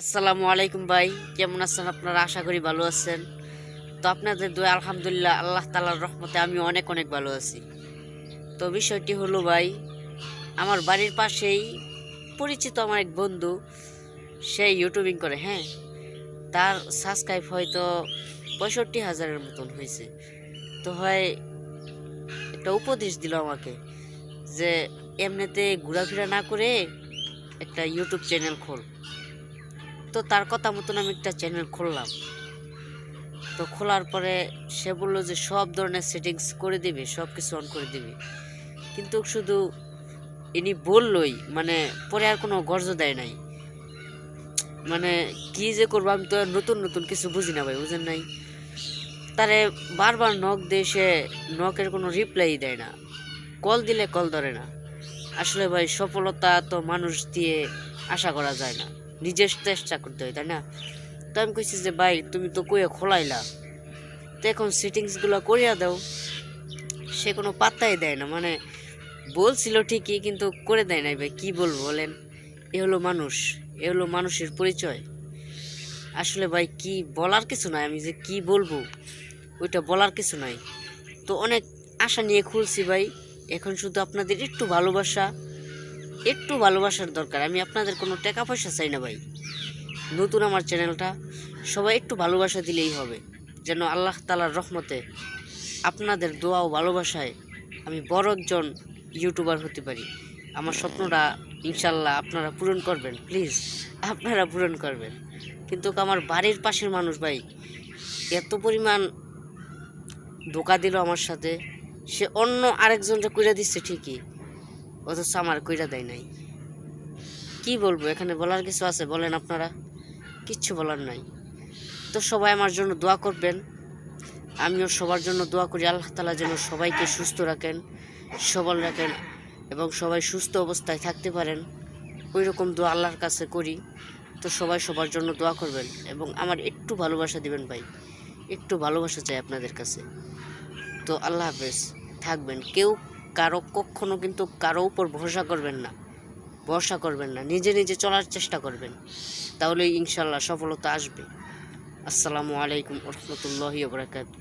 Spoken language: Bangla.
আসসালামু আলাইকুম ভাই, কেমন আছেন আপনারা? আশা করি ভালো আছেন। তো আপনাদের দোয়া আলহামদুলিল্লাহ আল্লাহ তাআলার রহমতে আমি অনেক অনেক ভালো আছি। তো বিষয়টি হলো ভাই, আমার বাড়ির পাশেই পরিচিত আমার এক বন্ধু, সে ইউটিউবিং করে। হ্যাঁ, তার সাবস্ক্রাইব হয়তো 65,000-এর মতন হয়েছে। তো হয় একটা উপদেশ দিল আমাকে যে এমনিতে ঘোরাফেরা না করে একটা ইউটিউব চ্যানেল খোল। তো তার কথা মতন আমি একটা চ্যানেল খুললাম। তো খোলার পরে সে বললো যে সব ধরনের সেটিংস করে দিবে, সব কিছু অন করে দিবে, কিন্তু শুধু ইনি বললই, মানে পরে আর কোনো গর্জ দেয় নাই। মানে কি যে করবো, আমি তো আর নতুন নতুন কিছু বুঝি না ভাই, বুঝেন নাই। তারে বারবার নক দিয়ে সে নকের কোনো রিপ্লাই দেয় না, কল দিলে কল ধরে না। আসলে ভাই সফলতা তো মানুষ দিয়ে আশা করা যায় না, নিজের চেষ্টা করতে হয়, তাই না? তো আমি কইছি যে ভাই তুমি তো কইয়া খোলাইলা, তো এখন সেটিংসগুলো করিয়া দাও। সে কোনো পাত্তাই দেয় না, মানে বলছিল ঠিকই কিন্তু করে দেয় নাই ভাই, কি বলবো বলেন? এ হলো মানুষ, এ হলো মানুষের পরিচয়। আসলে ভাই কি বলার কিছু নাই, আমি যে কি বলবো ওইটা বলার কিছু নাই। তো অনেক আশা নিয়ে খুলছি ভাই, এখন শুধু আপনাদের একটু ভালোবাসার দরকার। আমি আপনাদের কোনো টাকা পয়সা চাই না ভাই, নতুন আমার চ্যানেলটা, সবাই একটু ভালোবাসা দিলেই হবে, যেন আল্লাহ তাআলার রহমতে আপনাদের দোয়া ও ভালোবাসায় আমি বড় একজন ইউটিউবার হতে পারি। আমার স্বপ্নটা ইনশাল্লাহ আপনারা পূরণ করবেন, প্লিজ আপনারা পূরণ করবেন। কিন্তু আমার বাড়ির পাশের মানুষ ভাই এত পরিমাণ ধোঁকা দিল আমার সাথে, সে অন্য আরেকজনটা কইরা দিচ্ছে ঠিকই, অথচ আমার কইরা দেয় নাই। কি বলবো, এখানে বলার কিছু আছে বলেন আপনারা? কিচ্ছু বলার নাই। তো সবাই আমার জন্য দোয়া করবেন, আমিও সবার জন্য দোয়া করি। আল্লাহ তাআলা যেন সবাইকে সুস্থ রাখেন, সবল রাখেন, এবং সবাই সুস্থ অবস্থায় থাকতে পারেন, ওই রকম দোয়া আল্লাহর কাছে করি। তো সবাই সবার জন্য দোয়া করবেন এবং আমার একটু ভালোবাসা দিবেন ভাই, একটু ভালোবাসা চাই আপনাদের কাছে। তো আল্লাহ হাফেজ, থাকবেন। কেউ কখনো কিন্তু কারো উপর ভরসা করবেন না, নিজে নিজে চলার চেষ্টা করবেন, তাহলে ইনশাল্লাহ সফলতা আসবে। আসসালামু আলাইকুম ওয়া রাহমাতুল্লাহি ওয়া বারাকাতুহু।